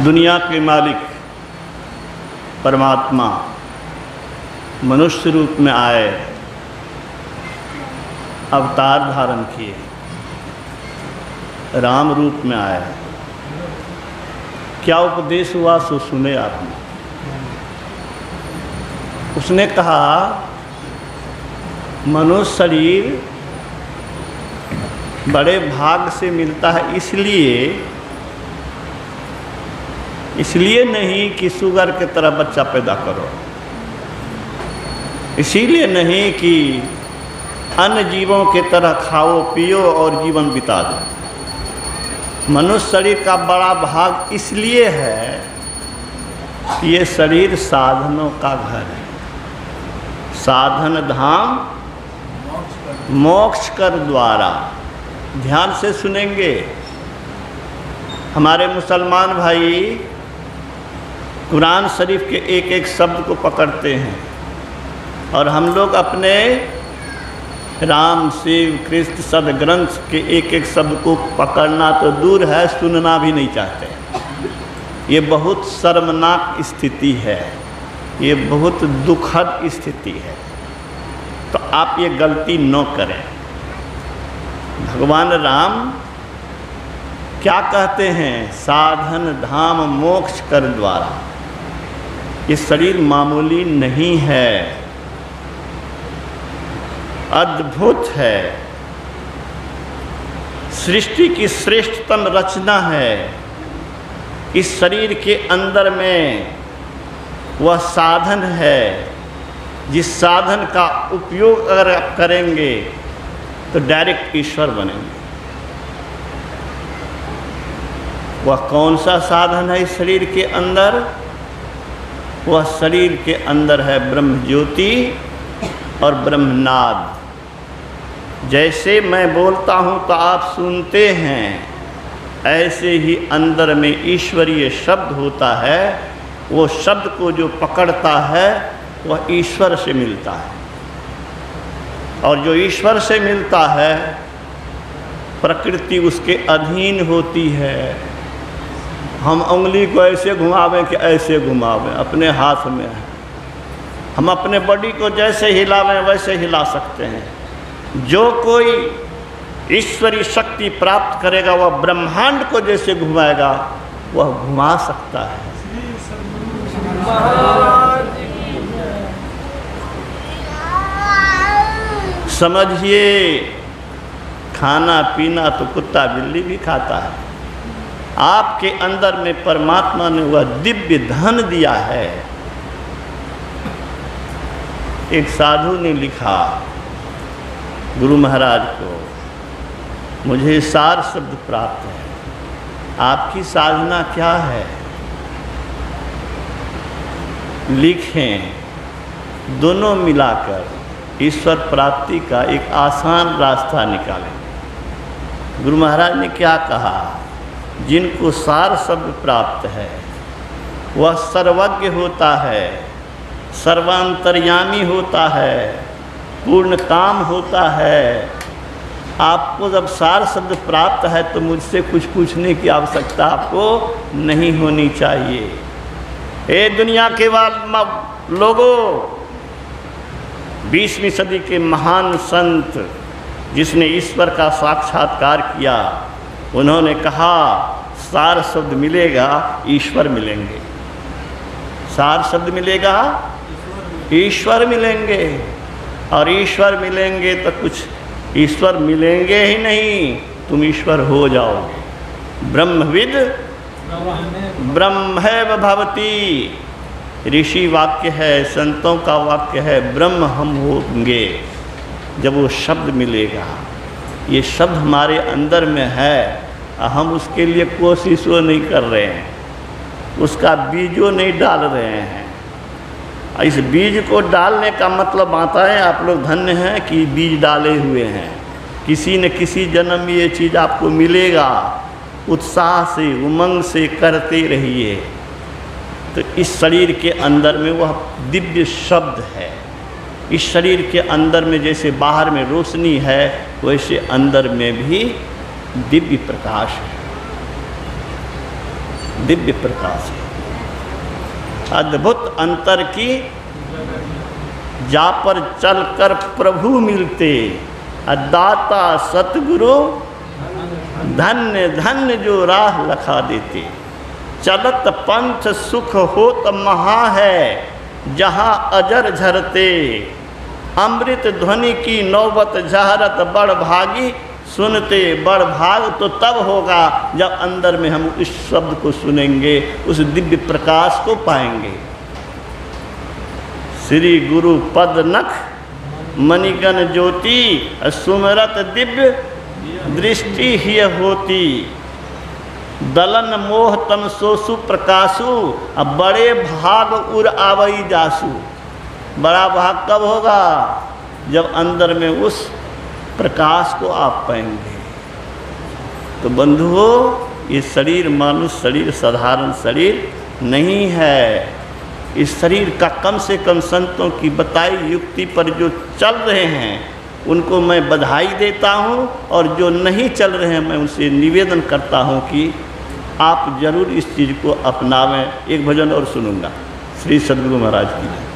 दुनिया के मालिक परमात्मा मनुष्य रूप में आए, अवतार धारण किए, राम रूप में आए। क्या उपदेश हुआ सो सुने आपने। उसने कहा मनुष्य शरीर बड़े भाग से मिलता है, इसलिए नहीं कि शुगर के तरह बच्चा पैदा करो, इसीलिए नहीं कि अन्य जीवों के तरह खाओ पियो और जीवन बिता दो। मनुष्य शरीर का बड़ा भाग इसलिए है कि ये शरीर साधनों का घर है। साधन धाम मोक्ष कर द्वारा। ध्यान से सुनेंगे। हमारे मुसलमान भाई कुरान शरीफ के एक एक शब्द को पकड़ते हैं और हम लोग अपने राम शिव कृष्ण सदग्रंथ के एक एक शब्द को पकड़ना तो दूर है, सुनना भी नहीं चाहते। ये बहुत शर्मनाक स्थिति है, ये बहुत दुखद स्थिति है। तो आप ये गलती न करें। भगवान राम क्या कहते हैं? साधन धाम मोक्ष कर द्वारा। ये शरीर मामूली नहीं है, अद्भुत है, सृष्टि की श्रेष्ठतम रचना है। इस शरीर के अंदर में वह साधन है, जिस साधन का उपयोग अगर आप करेंगे तो डायरेक्ट ईश्वर बनेंगे। वह कौन सा साधन है इस शरीर के अंदर? वह शरीर के अंदर है ब्रह्म ज्योति और ब्रह्मनाद। जैसे मैं बोलता हूँ तो आप सुनते हैं, ऐसे ही अंदर में ईश्वरीय शब्द होता है। वो शब्द को जो पकड़ता है वह ईश्वर से मिलता है, और जो ईश्वर से मिलता है प्रकृति उसके अधीन होती है। हम उंगली को ऐसे घुमावें कि ऐसे घुमावें, अपने हाथ में है। हम अपने बॉडी को जैसे हिलावें वैसे हिला सकते हैं। जो कोई ईश्वरीय शक्ति प्राप्त करेगा वह ब्रह्मांड को जैसे घुमाएगा वह घुमा सकता है। समझिए, खाना पीना तो कुत्ता बिल्ली भी खाता है। आपके अंदर में परमात्मा ने वह दिव्य धन दिया है। एक साधु ने लिखा गुरु महाराज को, मुझे सार शब्द प्राप्त है, आपकी साधना क्या है? लिखें। दोनों मिलाकर ईश्वर प्राप्ति का एक आसान रास्ता निकालें। गुरु महाराज ने क्या कहा? जिनको सार शब्द प्राप्त है वह सर्वज्ञ होता है, सर्वांतर्यामी होता है, पूर्ण काम होता है। आपको जब सार शब्द प्राप्त है तो मुझसे कुछ पूछने की आवश्यकता आपको नहीं होनी चाहिए। ए दुनिया के लोगों, 20वीं सदी के महान संत जिसने ईश्वर का साक्षात्कार किया, उन्होंने कहा सार शब्द मिलेगा ईश्वर मिलेंगे। सार शब्द मिलेगा ईश्वर मिलेंगे, और ईश्वर मिलेंगे तो कुछ ईश्वर मिलेंगे ही नहीं, तुम ईश्वर हो जाओगे। ब्रह्मविद ब्रह्मैव भवति। ऋषि वाक्य है, संतों का वाक्य है, ब्रह्म हम होंगे जब वो शब्द मिलेगा। ये शब्द हमारे अंदर में है, हम उसके लिए कोशिशों नहीं कर रहे हैं, उसका बीजों नहीं डाल रहे हैं। इस बीज को डालने का मतलब आता है आप लोग धन्य हैं कि बीज डाले हुए हैं। किसी न किसी जन्म में ये चीज़ आपको मिलेगा। उत्साह से उमंग से करते रहिए। तो इस शरीर के अंदर में वह दिव्य शब्द है। इस शरीर के अंदर में जैसे बाहर में रोशनी है, वैसे अंदर में भी दिव्य प्रकाश है। दिव्य प्रकाश है। अद्भुत अंतर की जा पर चलकर प्रभु मिलते, दाता सतगुरु धन्य धन्य जो राह लखा देते। चलत पंथ सुख होत महा है, जहाँ अजर झरते। अमृत ध्वनि की नौबत जहरत बड़ भागी, सुनते बड़ भाग तो तब होगा जब अंदर में हम उस शब्द को सुनेंगे, उस दिव्य प्रकाश को पाएंगे। श्री गुरु पद नख मणिगण ज्योति, सुमरत दिव्य दृष्टि ही होती। दलन मोह तम सोसु प्रकाशु, अब बड़े भाग उर आवई जासु। बड़ा भाग कब होगा? जब अंदर में उस प्रकाश को आप पाएंगे। तो बंधुओं, ये शरीर मानुष शरीर साधारण शरीर नहीं है। इस शरीर का कम से कम संतों की बताई युक्ति पर जो चल रहे हैं उनको मैं बधाई देता हूँ, और जो नहीं चल रहे हैं मैं उनसे निवेदन करता हूँ कि आप जरूर इस चीज़ को अपनावें। एक भजन और सुनूंगा। श्री सद्गुरु महाराज की।